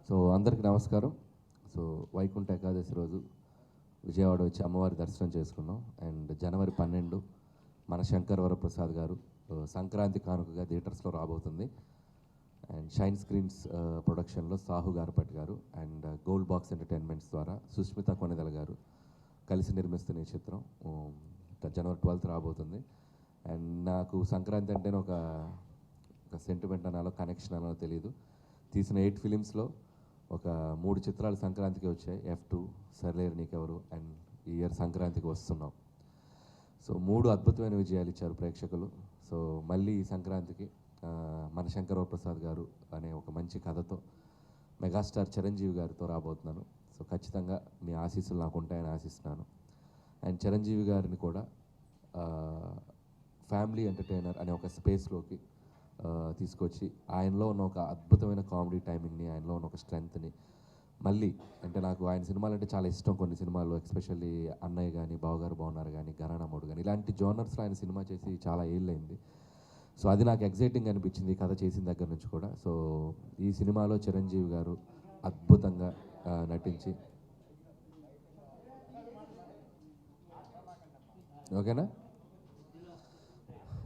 So అందరికీ నమస్కారం. So Vaikuntha Ekadashi రోజు విజయవాడ వచ్చి అమ్మవారి దర్శనం చేసుకున్నాం. అండ్ జనవరి 12 మన శంకర్ వరప్రసాద్ గారు సంక్రాంతి కానుకగా థియేటర్స్లో రాబోతుంది. అండ్ షైన్ స్క్రీన్స్ ప్రొడక్షన్లో సాహు గారపట్ గారు అండ్ గోల్డ్ బాక్స్ ఎంటర్టైన్మెంట్స్ ద్వారా సుష్మిత కొనిదల గారు కలిసి నిర్మిస్తున్న ఈ చిత్రం జనవరి 12 రాబోతుంది. అండ్ నాకు సంక్రాంతి అంటేనే ఒక సెంటిమెంట్ అనాలో కనెక్షన్ అనాలో తెలియదు. తీసిన 8 ఫిలిమ్స్లో ఒక 3 చిత్రాలు సంక్రాంతికి వచ్చాయి. F2, సర్లేరు నీకెవరు అండ్ ఈ ఇయర్ సంక్రాంతికి వస్తున్నాం. సో 3 అద్భుతమైన విజయాలు ఇచ్చారు ప్రేక్షకులు. సో మళ్ళీ ఈ సంక్రాంతికి మన శంకర్ వరప్రసాద్ గారు అనే ఒక మంచి కథతో మెగాస్టార్ చిరంజీవి గారితో రాబోతున్నాను. సో ఖచ్చితంగా మీ ఆశీస్సులు నాకు ఉంటాయని ఆశిస్తున్నాను. అండ్ చిరంజీవి గారిని కూడా ఫ్యామిలీ ఎంటర్టైనర్ అనే ఒక స్పేస్లోకి తీసుకొచ్చి ఆయనలో ఉన్న ఒక అద్భుతమైన కామెడీ టైమింగ్ని, ఆయనలో ఉన్న ఒక స్ట్రెంగ్త్ని మళ్ళీ అంటే నాకు ఆయన సినిమాలు అంటే చాలా ఇష్టం. కొన్ని సినిమాలు ఎస్పెషల్లీ అన్నయ్య కానీ, బావగారు బాగున్నారు కానీ, గరాణమోడు కానీ ఇలాంటి జోనర్స్లో ఆయన సినిమా చేసి చాలా ఏళ్ళైంది. సో అది నాకు ఎగ్జైటింగ్ అనిపించింది కథ చేసిన దగ్గర నుంచి కూడా. సో ఈ సినిమాలో చిరంజీవి గారు అద్భుతంగా నటించి ఓకేనా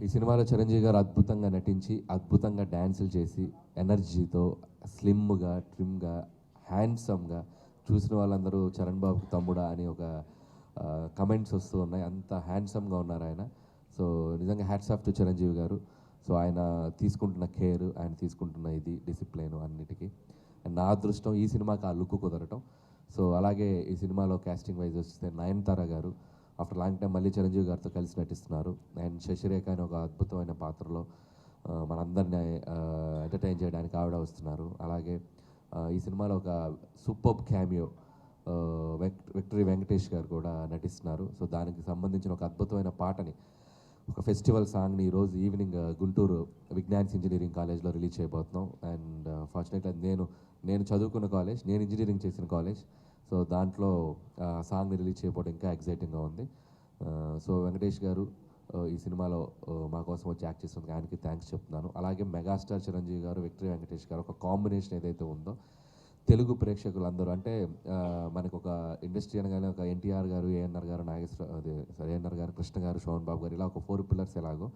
ఈ సినిమాలో చిరంజీవి గారు అద్భుతంగా నటించి అద్భుతంగా డ్యాన్సులు చేసి ఎనర్జీతో స్లిమ్గా ట్రిమ్గా హ్యాండ్సమ్గా చూసిన వాళ్ళందరూ చరణ్ బాబుకి తమ్ముడా అని ఒక కమెంట్స్ వస్తూ ఉన్నాయి. అంత హ్యాండ్సమ్గా ఉన్నారు ఆయన. సో నిజంగా హ్యాట్స్ ఆఫ్ టు చిరంజీవి గారు. సో ఆయన తీసుకుంటున్న కేర్, ఆయన తీసుకుంటున్న ఇది డిసిప్లైన్ అన్నిటికీ. అండ్ నా అదృష్టం ఈ సినిమాకి ఆ లుక్ కుదరటం. సో అలాగే ఈ సినిమాలో క్యాస్టింగ్ వైజ్ వస్తే నయనతార గారు ఆఫ్టర్ లాంగ్ టైం మళ్ళీ చిరంజీవి గారితో కలిసి నటిస్తున్నారు. అండ్ శశిరేఖ అనే ఒక అద్భుతమైన పాత్రలో మనందరినీ ఎంటర్టైన్ చేయడానికి ఆవిడ వస్తున్నారు. అలాగే ఈ సినిమాలో ఒక సూపర్బ్ క్యామియో విక్టరీ వెంకటేష్ గారు కూడా నటిస్తున్నారు. సో దానికి సంబంధించిన ఒక అద్భుతమైన పాటని, ఒక ఫెస్టివల్ సాంగ్ని ఈరోజు ఈవినింగ్ గుంటూరు విజ్ఞాన్స్ ఇంజనీరింగ్ కాలేజ్లో రిలీజ్ చేయబోతున్నాం. అండ్ ఫార్చునేట్లీ నేను చదువుకున్న కాలేజ్, నేను ఇంజనీరింగ్ చేసిన కాలేజ్. సో దాంట్లో సాంగ్ని రిలీజ్ చేయకపోవడం ఇంకా ఎగ్జైటింగ్గా ఉంది. సో వెంకటేష్ గారు ఈ సినిమాలో మా కోసం వచ్చి యాక్ట్ చేస్తుంది, ఆయనకి థ్యాంక్స్ చెప్తున్నాను. అలాగే మెగాస్టార్ చిరంజీవి గారు, విక్టరీ వెంకటేష్ గారు ఒక కాంబినేషన్ ఏదైతే ఉందో తెలుగు ప్రేక్షకులందరూ అంటే మనకు ఒక ఇండస్ట్రీ అనగానే ఒక ఎన్టీఆర్ గారు, ఏఎన్ఆర్ గారు, ఏఎన్ఆర్ గారు, కృష్ణ గారు, శోభన్ బాబు గారు ఇలా ఒక 4 పిల్లర్స్ ఎలాగో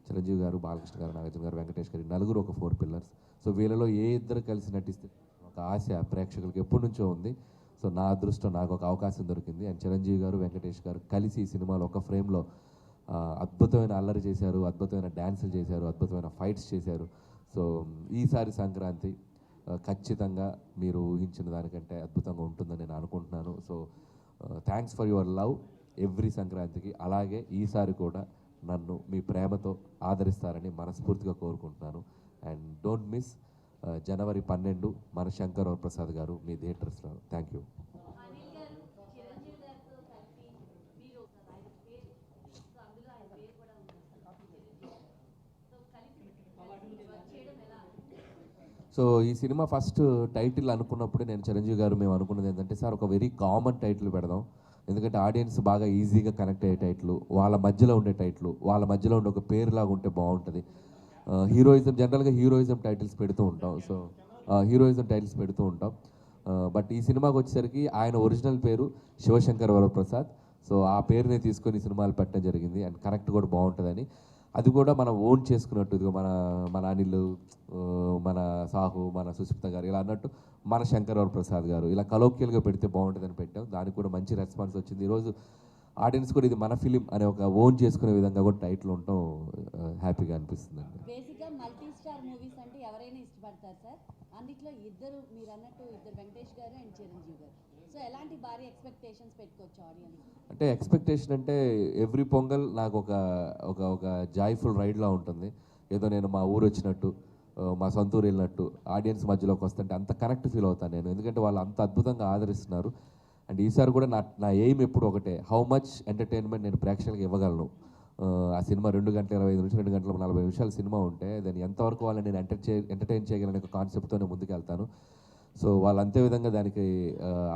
చిరంజీవి గారు, బాలకృష్ణ గారు, నాగార్జున గారు, వెంకటేష్ గారు నలుగురు ఒక 4 పిల్లర్స్. సో వీళ్ళలో ఏ ఇద్దరు కలిసి నటిస్తే ఒక ఆశ ప్రేక్షకులకి ఎప్పటి నుంచో ఉంది. సో నా అదృష్టం, నాకు ఒక అవకాశం దొరికింది. అండ్ చిరంజీవి గారు, వెంకటేష్ గారు కలిసి ఈ సినిమాలో ఒక ఫ్రేమ్లో అద్భుతమైన అల్లరి చేశారు, అద్భుతమైన డ్యాన్సులు చేశారు, అద్భుతమైన ఫైట్స్ చేశారు. సో ఈసారి సంక్రాంతి ఖచ్చితంగా మీరు ఊహించిన దానికంటే అద్భుతంగా ఉంటుందని నేను అనుకుంటున్నాను. So thanks for your love every సంక్రాంతికి. అలాగే ఈసారి కూడా నన్ను మీ ప్రేమతో ఆదరిస్తారని మనస్ఫూర్తిగా కోరుకుంటున్నాను. అండ్ డోంట్ మిస్ జనవరి 12 మన శంకర్ వరప్రసాద్ గారు మీ థియేటర్స్లో. Thank you. సో ఈ సినిమా ఫస్ట్ టైటిల్ అనుకున్నప్పుడే నేను చిరంజీవి గారు మేము అనుకున్నది ఏంటంటే, సార్ ఒక వెరీ కామన్ టైటిల్ పెడదాం, ఎందుకంటే ఆడియన్స్ బాగా ఈజీగా కనెక్ట్ అయ్యే టైటిల్, వాళ్ళ మధ్యలో ఉండే టైటిల్, వాళ్ళ మధ్యలో ఉండే ఒక పేరులాగా ఉంటే బాగుంటుంది. హీరోయిజం జనరల్గా హీరోయిజం టైటిల్స్ పెడుతూ ఉంటాం. సో హీరోయిజం టైటిల్స్ పెడుతూ ఉంటాం. బట్ ఈ సినిమాకి వచ్చేసరికి ఆయన ఒరిజినల్ పేరు శివశంకర్ వరప్రసాద్. సో ఆ పేరునే తీసుకొని సినిమాలు పెట్టడం జరిగింది. అండ్ కరెక్ట్ కూడా బాగుంటుందని, అది కూడా మనం ఓన్ చేసుకున్నట్టు, ఇదిగో మన అనిల్, మన సాహు, మన సుస్మిత గారు ఇలా అన్నట్టు మన శంకర్ వరప్రసాద్ గారు ఇలా కలోక్యల్గా పెడితే బాగుంటుందని పెట్టాం. దానికి కూడా మంచి రెస్పాన్స్ వచ్చింది. ఈరోజు ఆడియన్స్ కూడా ఇది మన ఫిలిం అనే ఒక ఓన్ చేసుకునే విధంగా కూడా టైటిల్ ఉండటం హ్యాపీగా అనిపిస్తుంది అండి. బేసిక్గా మల్టీ స్టార్ మూవీస్ అంటే ఎవరైనా ఇష్టపడతారు సార్. అందులో ఇద్దరు మీరు అన్నట్టు ఇద్దరు వెంకటేష్ గారు అండ్ చిరంజీవి గారు. సో ఎలాంటి భారీ ఎక్స్పెక్టేషన్స్ పెట్టుకోవచ్చు ఆడియన్స్? అంటే ఎక్స్పెక్టేషన్ అంటే ఎవ్రీ పొంగల్ నాకు ఒక ఒక ఒక జాయ్ఫుల్ రైడ్లా ఉంటుంది. ఏదో నేను మా ఊరు వచ్చినట్టు, మా సొంత ఊరు వెళ్ళినట్టు ఆడియన్స్ మధ్యలోకి వస్తుంటే అంత కనెక్ట్ ఫీల్ అవుతాను నేను, ఎందుకంటే వాళ్ళు అంత అద్భుతంగా ఆదరిస్తున్నారు. అండ్ ఈసారి కూడా నా ఎయిమ్ ఎప్పుడు ఒకటే, హౌ మచ్ ఎంటర్టైన్మెంట్ నేను ప్రేక్షకులకు ఇవ్వగలను. ఆ సినిమా 2 గంటల 25 నిమిషాలు, 2 గంటల 40 నిమిషాల సినిమా ఉంటే దాన్ని ఎంతవరకు వాళ్ళని నేను ఎంటర్టైన్ చేయగలనే ఒక కాన్సెప్ట్తోనే ముందుకు వెళ్తాను. సో వాళ్ళు అంతే విధంగా దానికి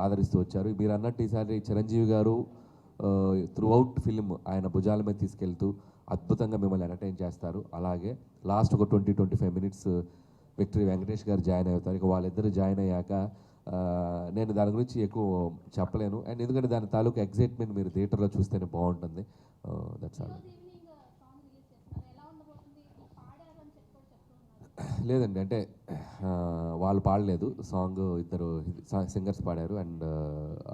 ఆదరిస్తూ వచ్చారు. మీరు అన్నట్టు ఈసారి చిరంజీవి గారు త్రూ అవుట్ ఫిల్మ్ ఆయన భుజాల మీద తీసుకెళ్తూ అద్భుతంగా మిమ్మల్ని ఎంటర్టైన్ చేస్తారు. అలాగే లాస్ట్ ఒక 20-25 మినిట్స్ విక్టరీ వెంకటేష్ గారు జాయిన్ అవుతారు. ఇక వాళ్ళిద్దరు జాయిన్ అయ్యాక నేను దాని గురించి ఎక్కువ చెప్పలేను. అండ్ ఎందుకంటే దాని తాలూకు ఎగ్జైట్మెంట్ మీరు థియేటర్లో చూస్తేనే బాగుంటుంది. That's all. లేదండి, అంటే వాళ్ళు పాడలేదు సాంగ్, ఇద్దరు సింగర్స్ పాడారు. అండ్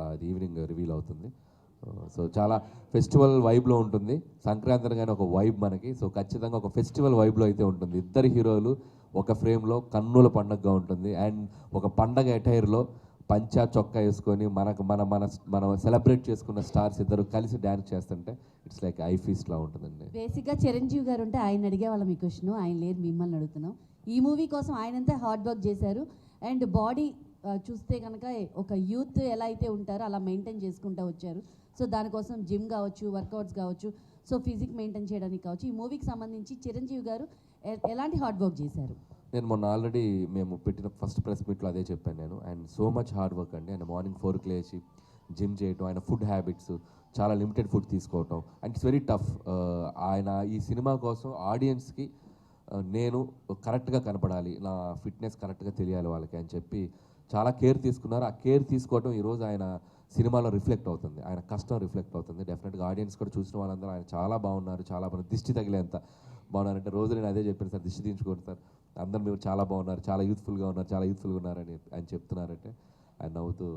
అది ఈవినింగ్ రివీల్ అవుతుంది. సో చాలా ఫెస్టివల్ వైబ్లో ఉంటుంది. సంక్రాంతి అనగానే ఒక వైబ్ మనకి. సో ఖచ్చితంగా ఒక ఫెస్టివల్ వైబ్లో అయితే ఉంటుంది. ఇద్దరు హీరోలు ఒక ఫ్రేమ్లో కన్నుల పండగగా ఉంటుంది. అండ్ ఒక పండగ అటైర్లో పంచా చొక్కా వేసుకొని మనకు మనం సెలబ్రేట్ చేసుకున్న స్టార్స్ ఇద్దరు కలిసి డ్యాన్స్ చేస్తుంటే ఇట్స్ లైక్ ఐ ఫీస్ట్లా ఉంటుందండి. బేసిక్గా చిరంజీవి గారు ఉంటే ఆయన అడిగేవాళ్ళం ఈ క్వశ్చన్, ఆయన లేరు, మిమ్మల్ని అడుగుతున్నాం. ఈ మూవీ కోసం ఆయనంతా హార్డ్ వర్క్ చేశారు. అండ్ బాడీ చూస్తే కనుక ఒక యూత్ ఎలా అయితే ఉంటారో అలా మెయింటైన్ చేసుకుంటూ వచ్చారు. సో దానికోసం జిమ్ కావచ్చు, వర్కౌట్స్ కావచ్చు, సో ఫిజిక్ మెయింటైన్ చేయడానికి కావచ్చు. ఈ మూవీకి సంబంధించి చిరంజీవి గారు ఎలాంటి హార్డ్ వర్క్ చేశారు? నేను మొన్న ఆల్రెడీ మేము పెట్టిన ఫస్ట్ ప్రెస్ మీట్లో అదే చెప్పాను నేను. And so much hard work అండి. అండ్ మార్నింగ్ 4కి లేచి జిమ్ చేయటం, ఆయన ఫుడ్ హ్యాబిట్స్ చాలా లిమిటెడ్ ఫుడ్ తీసుకోవటం, అండ్ ఇట్స్ వెరీ టఫ్. ఆయన ఈ సినిమా కోసం ఆడియన్స్కి నేను కరెక్ట్గా కనపడాలి, నా ఫిట్నెస్ కరెక్ట్గా తెలియాలి వాళ్ళకి అని చెప్పి చాలా కేర్ తీసుకున్నారు. ఆ కేర్ తీసుకోవటం ఈరోజు ఆయన సినిమాలో రిఫ్లెక్ట్ అవుతుంది, ఆయన కష్టం రిఫ్లెక్ట్ అవుతుంది. డెఫినెట్గా ఆడియన్స్ కూడా చూసిన వాళ్ళందరూ ఆయన చాలా బాగున్నారు, చాలా బాగున్నారు, దిష్టి తగిలేంత బాగున్నారంటే రోజు నేను అదే చెప్పాను సార్, దిష్టి తీయించుకోండి సార్, అందరూ మీరు చాలా బాగున్నారు, చాలా యూత్ఫుల్గా ఉన్నారు, చాలా యూత్ఫుల్గా ఉన్నారని ఆయన చెప్తున్నారంటే ఆయన నవ్వుతూ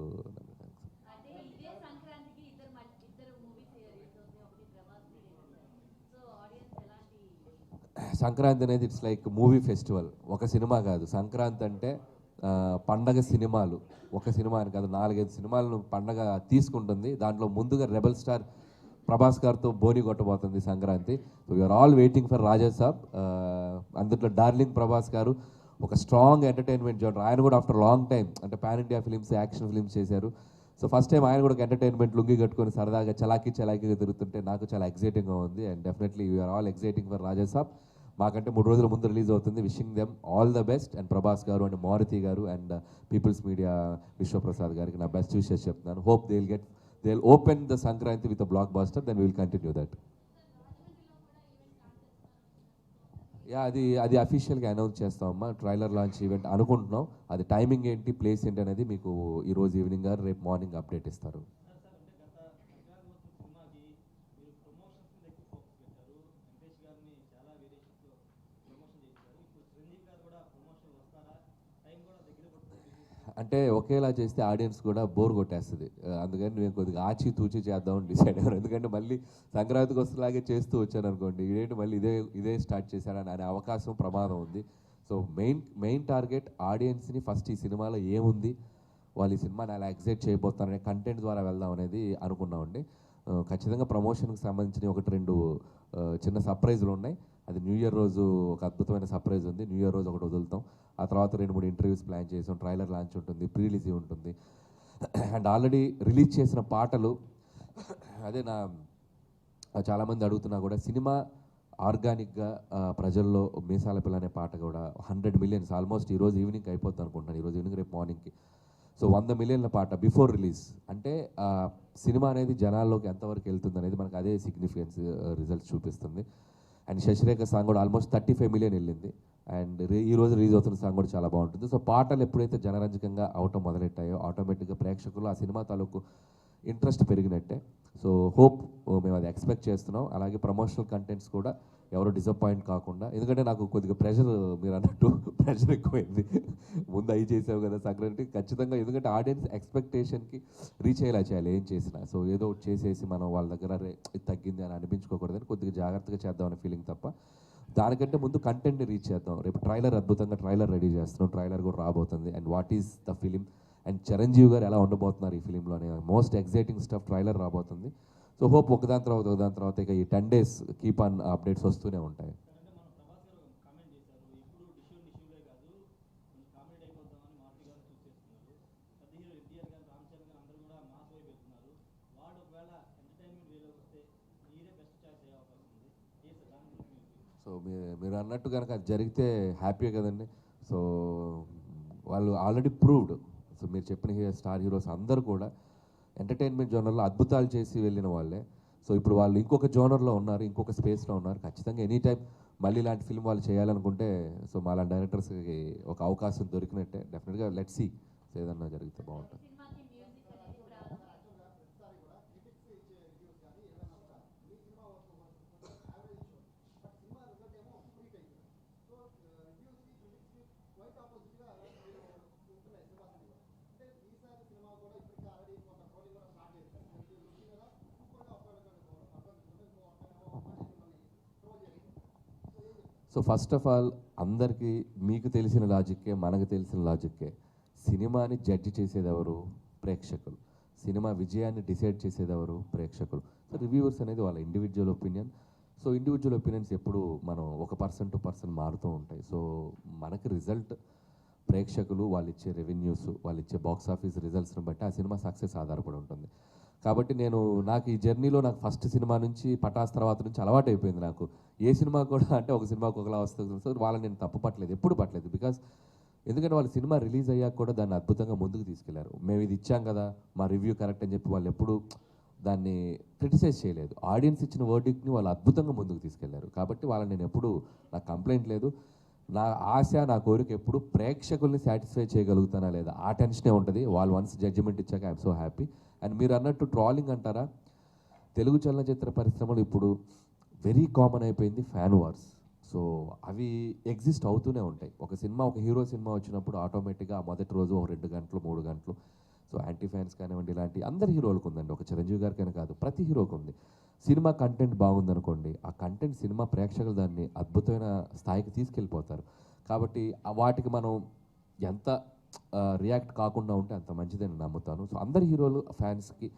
సంక్రాంతి అనేది ఇట్స్ లైక్ మూవీ ఫెస్టివల్, ఒక సినిమా కాదు. సంక్రాంతి అంటే పండగ సినిమాలు, ఒక సినిమా అని కాదు, 4-5 సినిమాలను పండగ తీసుకుంటుంది. దాంట్లో ముందుగా రెబల్ స్టార్ ప్రభాస్ గారితో బోని కొట్టబోతుంది Sankranti. So you are all waiting for Raja Saab. అందులో డార్లింగ్ ప్రభాస్ గారు ఒక స్ట్రాంగ్ ఎంటర్టైన్మెంట్ జోనర్. ఆయన కూడా ఆఫ్టర్ లాంగ్ టైం అంటే pan India films, action films చేశారు. సో ఫస్ట్ టైం ఆయన కూడా ఒక ఎంటర్టైన్మెంట్ లుంగి కట్టుకొని సరదాగా చలాకీగా తిరుగుతుంటే నాకు చాలా ఎక్సైటింగ్గా ఉంది. And definitely we are all exciting for Raja Saab. మాకంటే 3 రోజుల ముందు రిలీజ్ అవుతుంది. Wishing them all the best. And Prabhas garu and Maruti గారు అండ్ పీపుల్స్ మీడియా విశ్వప్రసాద్ గారికి నా బెస్ట్ విషెస్ చెప్తున్నాను. Hope they'll open the Sankranti with a blockbuster, then we will continue that. Yeah, అది అఫీషియల్గా అనౌన్స్ చేస్తామమ్మా. ట్రైలర్ లాంచ్ ఈవెంట్ అనుకుంటున్నాం. అది timing ఏంటి, place ఏంటి అనేది మీకు ఈరోజు ఈవినింగ్ గారు రేపు మార్నింగ్ అప్డేట్ ఇస్తారు. అంటే ఒకేలా చేస్తే ఆడియన్స్ కూడా బోర్ కొట్టేస్తుంది. అందుకని నేను కొద్దిగా ఆచితూచి చేద్దామని డిసైడ్ అయ్యాను. ఎందుకంటే మళ్ళీ సంక్రాంతికి వస్తులాగే చేస్తూ వచ్చాను అనుకోండి, ఇదేంటి మళ్ళీ ఇదే స్టార్ట్ చేశారని అనే అవకాశం, ప్రమాదం ఉంది. సో మెయిన్ టార్గెట్ ఆడియన్స్ని ఫస్ట్ ఈ సినిమాలో ఏముంది, వాళ్ళు ఈ సినిమాని అలా ఎగ్జైట్ చేయబోతారనే కంటెంట్ ద్వారా వెళ్దాం అనేది అనుకున్నామండి. ఖచ్చితంగా ప్రమోషన్కి సంబంధించిన 1-2 చిన్న సర్ప్రైజులు ఉన్నాయి. అది న్యూ ఇయర్ రోజు ఒక అద్భుతమైన సర్ప్రైజ్ ఉంది. న్యూ ఇయర్ రోజు ఒకటి వదులుతాం. ఆ తర్వాత 2-3 ఇంటర్వ్యూస్ ప్లాన్ చేసాం. ట్రైలర్ లాంచ్ ఉంటుంది, ప్రీ రిలీజ్ ఉంటుంది. అండ్ ఆల్రెడీ రిలీజ్ చేసిన పాటలు అదే చాలామంది అడుగుతున్నా కూడా సినిమా ఆర్గానిక్గా ప్రజల్లో మీసాల పిల్ల అనే పాట కూడా 100 మిలియన్స్ ఆల్మోస్ట్ ఈరోజు ఈవినింగ్ అయిపోతుంది అనుకుంటున్నాను. ఈరోజు ఈవినింగ్ రేపు మార్నింగ్కి. సో 100 మిలియన్ల పాట బిఫోర్ రిలీజ్ అంటే సినిమా అనేది జనాల్లోకి ఎంతవరకు వెళ్తుంది అనేది మనకు అదే సిగ్నిఫికెన్స్ రిజల్ట్స్ చూపిస్తుంది. అండ్ శశిరేఖ సాంగ్ కూడా ఆల్మోస్ట్ 35 మిలియన్ వెళ్ళింది. అండ్ ఈరోజు రిలీజ్ అవుతున్న సాంగ్ కూడా చాలా బాగుంటుంది. సో పాటలు ఎప్పుడైతే జనరంజకంగా అవటం మొదలెట్టాయో ఆటోమేటిక్గా ప్రేక్షకులు ఆ సినిమా తాలూకు ఇంట్రెస్ట్ పెరిగినట్టే. సో హోప్ మేము అది ఎక్స్పెక్ట్ చేస్తున్నాం. అలాగే ప్రమోషనల్ కంటెంట్స్ కూడా ఎవరు డిసప్పాయింట్ కాకుండా, ఎందుకంటే నాకు కొద్దిగా ప్రెషర్, మీరు అన్నట్టు ప్రెషర్ ఎక్కువైంది. ముందు అవి చేసావు కదా సంక్రాంతి, ఖచ్చితంగా ఎందుకంటే ఆడియన్స్ ఎక్స్పెక్టేషన్కి రీచ్ అయ్యేలా చేయాలి ఏం చేసినా. సో ఏదో ఒకటి చేసేసి మనం వాళ్ళ దగ్గర ఇది తగ్గింది అని అనిపించుకోకూడదని కొద్దిగా జాగ్రత్తగా చేద్దామనే ఫీలింగ్ తప్ప, దానికంటే ముందు కంటెంట్ని రీచ్ చేద్దాం. రేపు ట్రైలర్ అద్భుతంగా ట్రైలర్ రెడీ చేస్తున్నాం. ట్రైలర్ కూడా రాబోతుంది. And what is the film and Chiranjeevi గారు ఎలా ఉండబోతున్నారు ఈ ఫిలింలో అనే మోస్ట్ ఎగ్జైటింగ్ స్టఫ్ ట్రైలర్ రాబోతుంది. సో హోప్ ఒకదాని తర్వాత ఇక ఈ 10 days కీప్ ఆన్ అప్డేట్స్ వస్తూనే ఉంటాయి. సో మీరు అన్నట్టు కనుక అది జరిగితే హ్యాపీ కదండి. సో వాళ్ళు ఆల్రెడీ ప్రూవ్డ్. సో మీరు చెప్పిన స్టార్ హీరోస్ అందరూ కూడా ఎంటర్టైన్మెంట్ జోనర్లో అద్భుతాలు చేసి వెళ్ళిన వాళ్ళే. సో ఇప్పుడు వాళ్ళు ఇంకొక జోనర్లో ఉన్నారు, ఇంకొక స్పేస్లో ఉన్నారు. ఖచ్చితంగా ఎనీ టైం మళ్ళీ ఇలాంటి ఫిల్మ్ వాళ్ళు చేయాలనుకుంటే సో మాలాంటి డైరెక్టర్స్కి ఒక అవకాశం దొరికినట్టే. డెఫినెట్గా లెట్స్ సీ ఏదన్నా జరిగితే బాగుంటుంది. సో ఫస్ట్ ఆఫ్ ఆల్ అందరికీ మీకు తెలిసిన లాజిక్కే మనకు తెలిసిన లాజిక్కే, సినిమాని జడ్జి చేసేది ఎవరు? ప్రేక్షకులు. సినిమా విజయాన్ని డిసైడ్ చేసేది ఎవరు? ప్రేక్షకులు. సో రివ్యూవర్స్ అనేది వాళ్ళ individual opinion. So individual opinions ఎప్పుడు మనం ఒక పర్సన్ టు పర్సన్ మారుతూ ఉంటాయి. సో మనకి రిజల్ట్ ప్రేక్షకులు వాళ్ళు ఇచ్చే రెవెన్యూస్, వాళ్ళు ఇచ్చే బాక్స్ ఆఫీస్ రిజల్ట్స్ని బట్టి ఆ సినిమా సక్సెస్ ఆధారపడి ఉంటుంది. కాబట్టి నాకు ఈ జర్నీలో నాకు ఫస్ట్ సినిమా నుంచి పటాస్ తర్వాత నుంచి అలవాటు అయిపోయింది. నాకు ఏ సినిమా కూడా అంటే ఒక సినిమాకి ఒకలా వస్తుంది. సో వాళ్ళని నేను తప్పు పట్టలేదు, ఎప్పుడు పట్టలేదు. బికాస్ ఎందుకంటే వాళ్ళ సినిమా రిలీజ్ అయ్యాక కూడా దాన్ని అద్భుతంగా ముందుకు తీసుకెళ్లారు. మేము ఇది ఇచ్చాం కదా, మా రివ్యూ కరెక్ట్ అని చెప్పి వాళ్ళు ఎప్పుడు దాన్ని క్రిటిసైజ్ చేయలేదు. ఆడియన్స్ ఇచ్చిన వర్డిక్ట్ని వాళ్ళు అద్భుతంగా ముందుకు తీసుకెళ్లారు. కాబట్టి వాళ్ళని నేను ఎప్పుడు నాకు కంప్లైంట్ లేదు. నా ఆశ, నా కోరిక ఎప్పుడు ప్రేక్షకుల్ని సాటిస్ఫై చేయగలుగుతానా లేదా ఆ టెన్షనే ఉంటుంది. వాళ్ళు వన్స్ జడ్జిమెంట్ ఇచ్చాక ఐఎమ్ సో హ్యాపీ. అండ్ మీరు అన్నట్టు ట్రాలింగ్ అంటారా, తెలుగు చలనచిత్ర పరిశ్రమలో ఇప్పుడు వెరీ కామన్ అయిపోయింది ఫ్యాన్ వార్స్. సో అవి ఎగ్జిస్ట్ అవుతూనే ఉంటాయి. ఒక హీరో సినిమా వచ్చినప్పుడు ఆటోమేటిక్గా మొదటి రోజు ఒక 2 గంటలు 3 గంటలు సో యాంటీ ఫ్యాన్స్ కానివ్వండి, ఇలాంటి అందరి హీరోలకు ఉందండి. ఒక చిరంజీవి గారికైనా కాదు, ప్రతి హీరోకి ఉంది. సినిమా కంటెంట్ బాగుందనుకోండి, ఆ కంటెంట్ సినిమా ప్రేక్షకులు దాన్ని అద్భుతమైన స్థాయికి తీసుకెళ్ళిపోతారు. కాబట్టి వాటికి మనం ఎంత రియాక్ట్ కాకుండా ఉంటే అంత మంచిదని నమ్ముతాను. సో అందరి హీరోలు ఫ్యాన్స్కి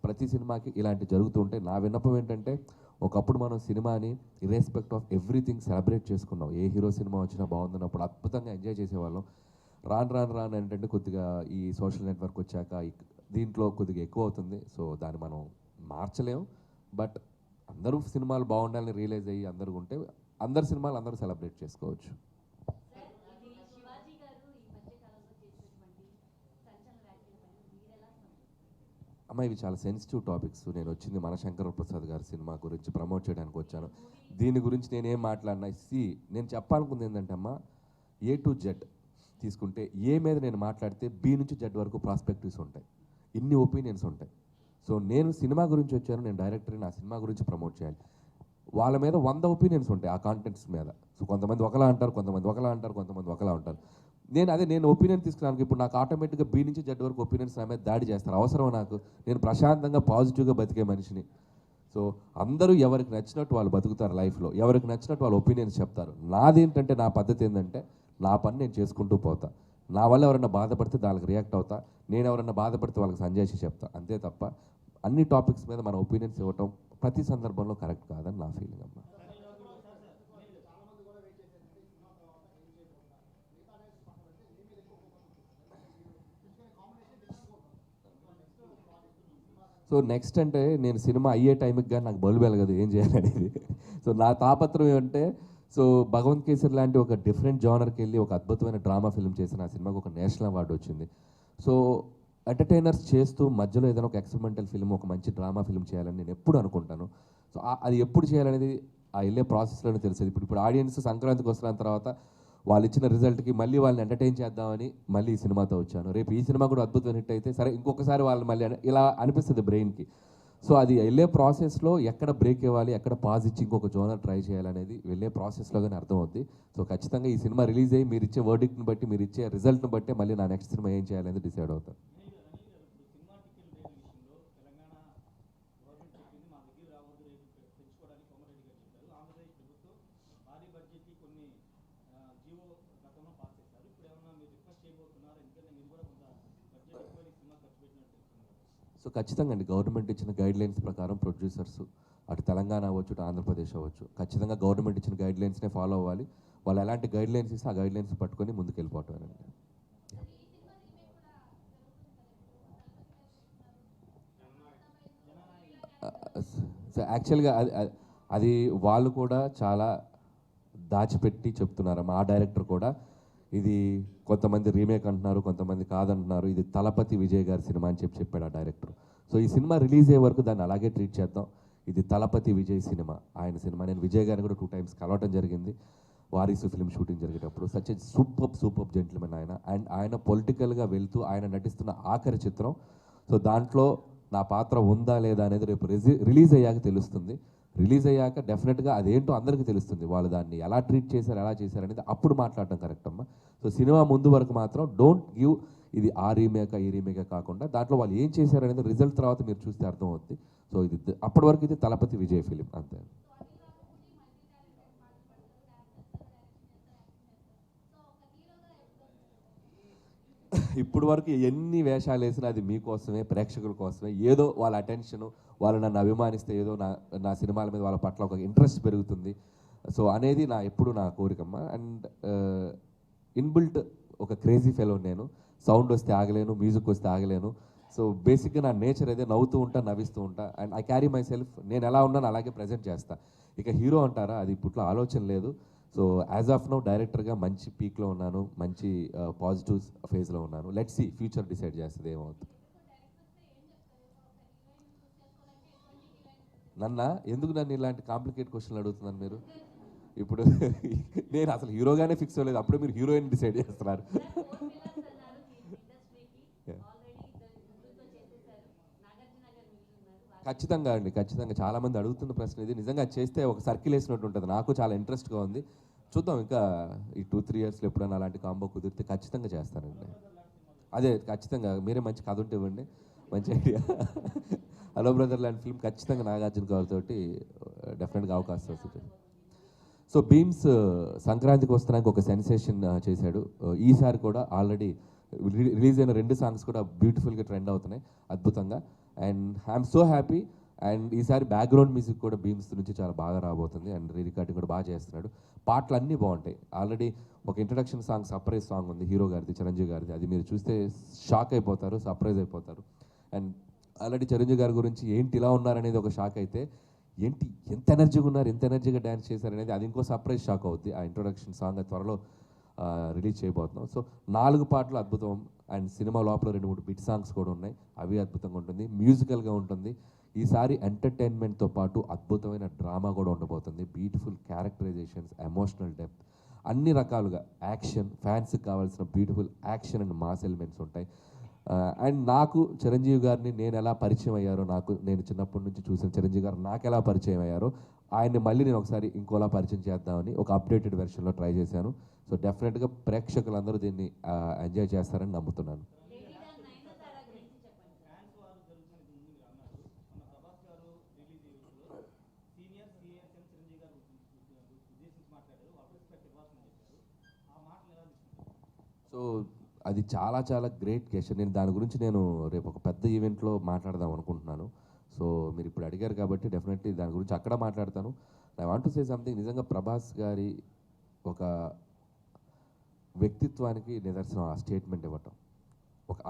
ప్రతి సినిమాకి ఇలాంటి జరుగుతూ ఉంటాయి. నా విన్నపం ఏంటంటే, ఒకప్పుడు మనం సినిమాని ఇర్రెస్పెక్ట్ ఆఫ్ ఎవ్రీథింగ్ సెలబ్రేట్ చేసుకున్నాం. ఏ హీరో సినిమా వచ్చినా బాగుందన్నప్పుడు అద్భుతంగా ఎంజాయ్ చేసేవాళ్ళం. రాను ఏంటంటే కొద్దిగా ఈ సోషల్ నెట్వర్క్ వచ్చాక దీంట్లో కొద్దిగా ఎక్కువ అవుతుంది. సో దాన్ని మనం మార్చలేము. బట్ అందరూ సినిమాలు బాగుండాలని రియలైజ్ అయ్యి అందరూ ఉంటే అందరు సినిమాలు అందరూ సెలబ్రేట్ చేసుకోవచ్చు. అమ్మ ఇవి చాలా సెన్సిటివ్ టాపిక్స్. నేను వచ్చింది మన శంకర ప్రసాద్ గారి సినిమా గురించి ప్రమోట్ చేయడానికి వచ్చాను. దీని గురించి నేనేం మాట్లాడినా నేను చెప్పాలనుకుంది ఏంటంటే అమ్మ, ఏ టు జెడ్ తీసుకుంటే ఏ మీద నేను మాట్లాడితే బి నుంచి జెడ్ వరకు ప్రాస్పెక్టివ్స్ ఉంటాయి, ఇన్ని ఒపీనియన్స్ ఉంటాయి. సో నేను సినిమా గురించి వచ్చాను, నేను డైరెక్టర్ని, నా సినిమా గురించి ప్రమోట్ చేయాలి. వాళ్ళ మీద 100 ఒపీనియన్స్ ఉంటాయి ఆ కాంటెంట్స్ మీద. సో కొంతమంది ఒకలా అంటారు, కొంతమంది ఒకలా అంటారు, కొంతమంది ఒకలా ఉంటారు. నేను ఒపీనియన్ తీసుకున్నాను. ఇప్పుడు నాకు ఆటోమేటిక్గా బి నుంచి జెడ్ వరకు ఒపీనియన్స్ నా మీద దాడి చేస్తారు. అవసరం నాకు? నేను ప్రశాంతంగా పాజిటివ్గా బతికే మనిషిని. సో అందరూ ఎవరికి నచ్చినట్టు వాళ్ళు బతుకుతారు లైఫ్లో, ఎవరికి నచ్చినట్టు వాళ్ళు ఒపీనియన్స్ చెప్తారు. నాదేంటంటే నా పద్ధతి ఏంటంటే, నా పని నేను చేసుకుంటూ పోతా. నా వల్ల ఎవరైనా బాధపడితే దానికి రియాక్ట్ అవుతా, నేను ఎవరైనా బాధపడితే వాళ్ళకి సంజాయిషి చెప్తా, అంతే తప్ప అన్ని టాపిక్స్ మీద మన ఒపీనియన్స్ ఇవ్వటం ప్రతి సందర్భంలో కరెక్ట్ కాదని నా ఫీలింగ్ అమ్మా. సో నెక్స్ట్ అంటే నేను సినిమా అయ్యే టైంకి కానీ నాకు బల్బు వెలగదు ఏం చేయాలనేది. సో నా తాపత్రం ఏమంటే, సో భగవంత్ కేసరి లాంటి ఒక డిఫరెంట్ జానర్కి వెళ్ళి ఒక అద్భుతమైన డ్రామా ఫిల్మ్ చేసిన ఆ సినిమాకి ఒక నేషనల్ అవార్డు వచ్చింది. సో ఎంటర్టైనర్స్ చేస్తూ మధ్యలో ఏదైనా ఒక ఎక్స్పెరిమెంటల్ ఫిల్మ్, ఒక మంచి డ్రామా ఫిల్మ్ చేయాలని నేను ఎప్పుడు అనుకుంటాను. సో అది ఎప్పుడు చేయాలనేది ఆ వెళ్ళే ప్రాసెస్లోనే తెలిసేది. ఇప్పుడు ఆడియన్స్ సంక్రాంతికి వస్తున్న తర్వాత వాళ్ళు ఇచ్చిన రిజల్ట్కి మళ్ళీ వాళ్ళని ఎంటర్టైన్ చేద్దామని మళ్ళీ ఈ సినిమాతో వచ్చాను. రేపు ఈ సినిమా కూడా అద్భుతమైన హిట్ అయితే సరే ఇంకొకసారి వాళ్ళని మళ్ళీ ఇలా అనిపిస్తుంది బ్రెయిన్కి. సో అది వెళ్ళే ప్రాసెస్లో ఎక్కడ బ్రేక్ ఇవ్వాలి, ఎక్కడ పాజ్ ఇచ్చి ఇంకొక జోనర్ ట్రై చేయాలనేది వెళ్ళే ప్రాసెస్లోగానే అర్థమవుద్ది. సో ఖచ్చితంగా ఈ సినిమా రిలీజ్ అయ్యి మీరు ఇచ్చే వర్డిక్ట్ని బట్టి, మీరు ఇచ్చే రిజల్ట్ని బట్టి మళ్ళీ నా నెక్స్ట్ సినిమా ఏం చేయాలనేది డిసైడ్ అవుతాను. సో ఖచ్చితంగా అండి, గవర్నమెంట్ ఇచ్చిన గైడ్లైన్స్ ప్రకారం ప్రొడ్యూసర్స్ అటు తెలంగాణ అవ్వచ్చు, ఇటు ఆంధ్రప్రదేశ్ అవ్వచ్చు, ఖచ్చితంగా గవర్నమెంట్ ఇచ్చిన గైడ్లైన్స్నే ఫాలో అవ్వాలి. వాళ్ళు ఎలాంటి గైడ్లైన్స్ ఇస్తే ఆ గైడ్లైన్స్ పట్టుకొని ముందుకు వెళ్ళిపోవటమేనండి. సో యాక్చువల్గా అది వాళ్ళు కూడా చాలా దాచిపెట్టి చెప్తున్నారు. మా డైరెక్టర్ కూడా ఇది కొంతమంది రీమేక్ అంటున్నారు, కొంతమంది కాదంటున్నారు, ఇది తలపతి విజయ్ గారి సినిమా అని చెప్పాడు ఆ డైరెక్టర్. సో ఈ సినిమా రిలీజ్ అయ్యే వరకు దాన్ని అలాగే ట్రీట్ చేద్దాం. ఇది తలపతి విజయ్ సినిమా, ఆయన సినిమా. నేను విజయ్ గారిని కూడా 2 times కలవటం జరిగింది వారీసు ఫిల్మ్ షూటింగ్ జరిగేటప్పుడు. సచ్ ఎ సూపర్ జెంటిల్మెన్ ఆయన. అండ్ ఆయన పొలిటికల్గా వెళ్తూ ఆయన నటిస్తున్న ఆఖరి చిత్రం. సో దాంట్లో నా పాత్ర ఉందా లేదా అనేది రేపు రిలీజ్ అయ్యాక తెలుస్తుంది. రిలీజ్ అయ్యాక డెఫినెట్గా అదేంటో అందరికీ తెలుస్తుంది. వాళ్ళు దాన్ని ఎలా ట్రీట్ చేశారు, ఎలా చేశారు అనేది అప్పుడు మాట్లాడటం కరెక్ట్ అమ్మా. సో సినిమా ముందు వరకు మాత్రం డోంట్ గివ్ ఇది ఆ రీమేకా ఈ రీమేకా కాకుండా దాంట్లో వాళ్ళు ఏం చేశారు అనేది రిజల్ట్ తర్వాత మీరు చూస్తే అర్థమవుతుంది. సో ఇది అప్పటి వరకు ఇది తలపతి విజయ్ ఫిలిం అంతే. ఇప్పుడు వరకు ఎన్ని వేషాలు వేసినా అది మీకోసమే, ప్రేక్షకుల కోసమే. ఏదో వాళ్ళ అటెన్షను, వాళ్ళు నన్ను అభిమానిస్తే ఏదో నా సినిమాల మీద వాళ్ళ పట్ల ఒక ఇంట్రెస్ట్ పెరుగుతుంది. సో అనేది ఎప్పుడు నా కోరికమ్మ. అండ్ ఇన్బిల్ట్ ఒక క్రేజీ ఫెలో నేను. సౌండ్ వస్తే ఆగలేను, మ్యూజిక్ వస్తే ఆగలేను. సో బేసిక్గా నా నేచర్ అదే, నవ్వుతూ ఉంటా, నవ్విస్తూ ఉంటా. And I carry my self, నేను ఎలా ఉన్నాను అలాగే ప్రజెంట్ చేస్తా. ఇక హీరో అంటారా, అది ఇప్పట్లో ఆలోచన లేదు. సో యాజ్ ఆఫ్ నౌ డైరెక్టర్గా మంచి పీక్లో ఉన్నాను, మంచి పాజిటివ్ ఫేజ్లో ఉన్నాను. లెట్స్ సీ, ఫ్యూచర్ డిసైడ్ చేస్తుంది ఏమవుతుంది. ఎందుకు నన్ను ఇలాంటి కాంప్లికేట్ క్వశ్చన్లు అడుగుతున్నాను మీరు? ఇప్పుడు నేను అసలు హీరోగానే ఫిక్స్ అవ్వలేదు, అప్పుడే మీరు హీరోయిన్ డిసైడ్ చేస్తున్నారు. ఖచ్చితంగా అండి, ఖచ్చితంగా. చాలామంది అడుగుతున్న ప్రశ్న ఇది. నిజంగా చేస్తే ఒక సర్కిల్ వేసినట్టు ఉంటుంది. నాకు చాలా ఇంట్రెస్ట్గా ఉంది. చూద్దాం, ఇంకా ఈ 2-3 ఇయర్స్లో ఎప్పుడైనా అలాంటి కాంబో కుదిరితే ఖచ్చితంగా చేస్తానండి. అదే ఖచ్చితంగా, మీరే మంచి కథ ఉంటే ఇవ్వండి, మంచి ఐడియా. హలో బ్రదర్ లాంటి ఫిల్మ్ ఖచ్చితంగా నాగార్జున గారితో డెఫినెట్గా అవకాశం వస్తుంది. సో భీమ్స్ సంక్రాంతికి వస్తున్నానికి ఒక సెన్సేషన్ చేశాడు. ఈసారి కూడా ఆల్రెడీ రిలీజ్ అయిన 2 సాంగ్స్ కూడా బ్యూటిఫుల్గా ట్రెండ్ అవుతున్నాయి, అద్భుతంగా. And I'm so happy. And ఈసారి బ్యాక్గ్రౌండ్ మ్యూజిక్ కూడా భీమ్స్ నుంచి చాలా బాగా రాబోతుంది. అండ్ రికార్డింగ్ కూడా బాగా చేస్తున్నాడు. పాటలు అన్నీ బాగుంటాయి. ఆల్రెడీ ఒక ఇంట్రడక్షన్ సాంగ్, సర్ప్రైజ్ సాంగ్ ఉంది హీరో గారిది, చిరంజీవి గారిది. అది మీరు చూస్తే షాక్ అయిపోతారు, సర్ప్రైజ్ అయిపోతారు. అండ్ ఆల్రెడీ చిరంజీవి గారి గురించి ఏంటి ఇలా ఉన్నారనేది ఒక షాక్ అయితే, ఏంటి ఎంత ఎనర్జీగా ఉన్నారు, ఎంత ఎనర్జీగా డ్యాన్స్ చేశారు అనేది అది ఇంకో సర్ప్రైజ్ షాక్ అవుద్ది. ఆ ఇంట్రొడక్షన్ సాంగ్ త్వరలో రిలీజ్ చేయబోతున్నాం. సో 4 పాటలు అద్భుతం. అండ్ సినిమా లోపల 2-3 బిట్ సాంగ్స్ కూడా ఉన్నాయి, అవి అద్భుతంగా ఉంటుంది, మ్యూజికల్గా ఉంటుంది. ఈసారి ఎంటర్టైన్మెంట్తో పాటు అద్భుతమైన డ్రామా కూడా ఉండబోతుంది. బ్యూటిఫుల్ క్యారెక్టరైజేషన్స్, ఎమోషనల్ డెప్త్, అన్ని రకాలుగా యాక్షన్, ఫ్యాన్స్కి కావాల్సిన beautiful action and mass elements ఉంటాయి. అండ్ నాకు చిరంజీవి గారిని నేను ఎలా పరిచయం అయ్యారో, నేను చిన్నప్పటి నుంచి చూసిన చిరంజీవి గారు నాకు ఎలా పరిచయం అయ్యారో, ఆయన్ని మళ్ళీ నేను ఒకసారి ఇంకోలా పరిచయం చేద్దామని ఒక అప్డేటెడ్ వెర్షన్లో ట్రై చేశాను. సో డెఫినెట్గా ప్రేక్షకులందరూ దీన్ని ఎంజాయ్ చేస్తారని నమ్ముతున్నాను. సో అది చాలా చాలా గ్రేట్ క్వశ్చన్. దాని గురించి రేపు ఒక పెద్ద ఈవెంట్లో మాట్లాడదాం అనుకుంటున్నాను. సో మీరు ఇప్పుడు అడిగారు కాబట్టి డెఫినెట్లీ దాని గురించి అక్కడ మాట్లాడతాను. I want to say something. నిజంగా ప్రభాస్ గారి ఒక వ్యక్తిత్వానికి నిదర్శనం ఆ స్టేట్మెంట్ ఇవ్వటం.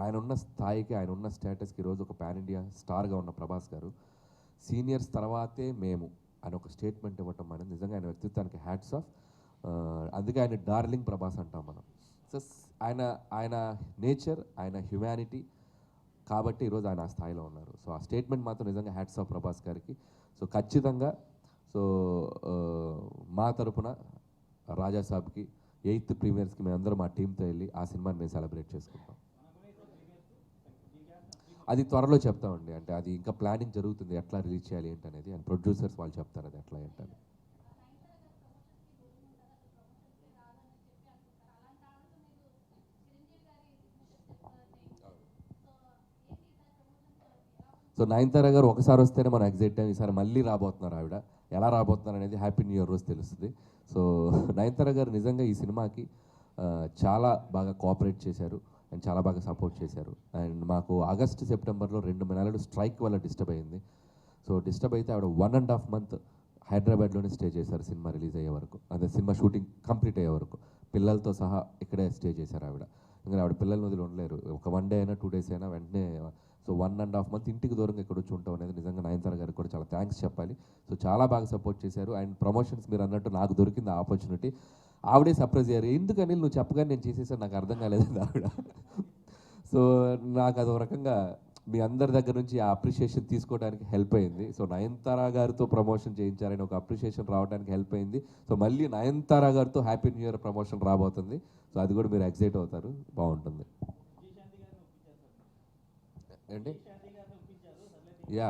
ఆయన ఉన్న స్థాయికి, ఆయన ఉన్న స్టేటస్కి ఈరోజు ఒక పాన్ ఇండియా స్టార్గా ఉన్న ప్రభాస్ గారు సీనియర్స్ తర్వాతే మేము అని ఒక స్టేట్మెంట్ ఇవ్వటం అనేది నిజంగా ఆయన వ్యక్తిత్వానికి హ్యాట్స్ ఆఫ్. అందుకే ఆయన డార్లింగ్ ప్రభాస్ అంటాం మనం. సో ఆయన నేచర్, ఆయన హ్యుమానిటీ కాబట్టి ఈరోజు ఆయన ఆ స్థాయిలో ఉన్నారు. సో ఆ స్టేట్మెంట్ మాత్రం నిజంగా హ్యాట్స్ ఆఫ్ ప్రభాస్ గారికి. సో ఖచ్చితంగా మా తరపున రాజాసాబ్కి 8th ప్రీమియర్స్కి మేమందరం మా టీంతో వెళ్ళి ఆ సినిమాని మేము సెలబ్రేట్ చేసుకుంటాం. అది త్వరలో చెప్తామండి. అంటే అది ఇంకా ప్లానింగ్ జరుగుతుంది, ఎట్లా రిలీజ్ చేయాలి ఏంటనేది. అండ్ ప్రొడ్యూసర్స్ వాళ్ళు చెప్తారు అది ఎట్లా ఏంటని. సో నయనతార గారు ఒకసారి వస్తేనే మనం ఎగ్జైట్ అయ్యాం. ఈసారి మళ్ళీ రాబోతున్నారు ఆవిడ. ఎలా రాబోతున్నారు అనేది హ్యాపీ న్యూ ఇయర్ రోజు తెలుస్తుంది. సో నయనతార గారు నిజంగా ఈ సినిమాకి చాలా బాగా కోఆపరేట్ చేశారు అండ్ చాలా బాగా సపోర్ట్ చేశారు. అండ్ మాకు ఆగస్ట్ సెప్టెంబర్లో 2 నెలలు స్ట్రైక్ వల్ల డిస్టర్బ్ అయింది. సో డిస్టర్బ్ అయితే ఆవిడ 1.5 month హైదరాబాద్లోనే స్టే చేశారు సినిమా రిలీజ్ అయ్యే వరకు, అదే సినిమా షూటింగ్ కంప్లీట్ అయ్యే వరకు. పిల్లలతో సహా ఇక్కడే స్టే చేశారు ఆవిడ. ఇంకా ఆవిడ పిల్లల్ని వదిలి ఉండలేరు. ఒక 1 day అయినా 2 days అయినా వెంటనే. సో 1.5 month ఇంటికి దూరంగా ఇక్కడ వచ్చి ఉంటాం అనేది నిజంగా నయనతార గారికి కూడా చాలా థ్యాంక్స్ చెప్పాలి. సో చాలా బాగా సపోర్ట్ చేశారు. అండ్ ప్రమోషన్స్ మీరు అన్నట్టు నాకు దొరికింది ఆపర్చునిటీ. ఆవిడే సర్ప్రైజ్ అయ్యారు. ఎందుకని నువ్వు చెప్పగానే నేను చేసేసాను, నాకు అర్థం కాలేదండి ఆవిడ. సో నాకు అదో రకంగా మీ అందరి దగ్గర నుంచి ఆ అప్రిషియేషన్ తీసుకోవడానికి హెల్ప్ అయింది. సో నయనతార గారితో ప్రమోషన్ చేయించారని ఒక అప్రిషియేషన్ రావడానికి హెల్ప్ అయింది. సో మళ్ళీ నయనతార గారితో హ్యాపీ న్యూ ఇయర్ ప్రమోషన్ రాబోతుంది. సో అది కూడా మీరు ఎక్సైట్ అవుతారు, బాగుంటుంది. ఏంటి? యా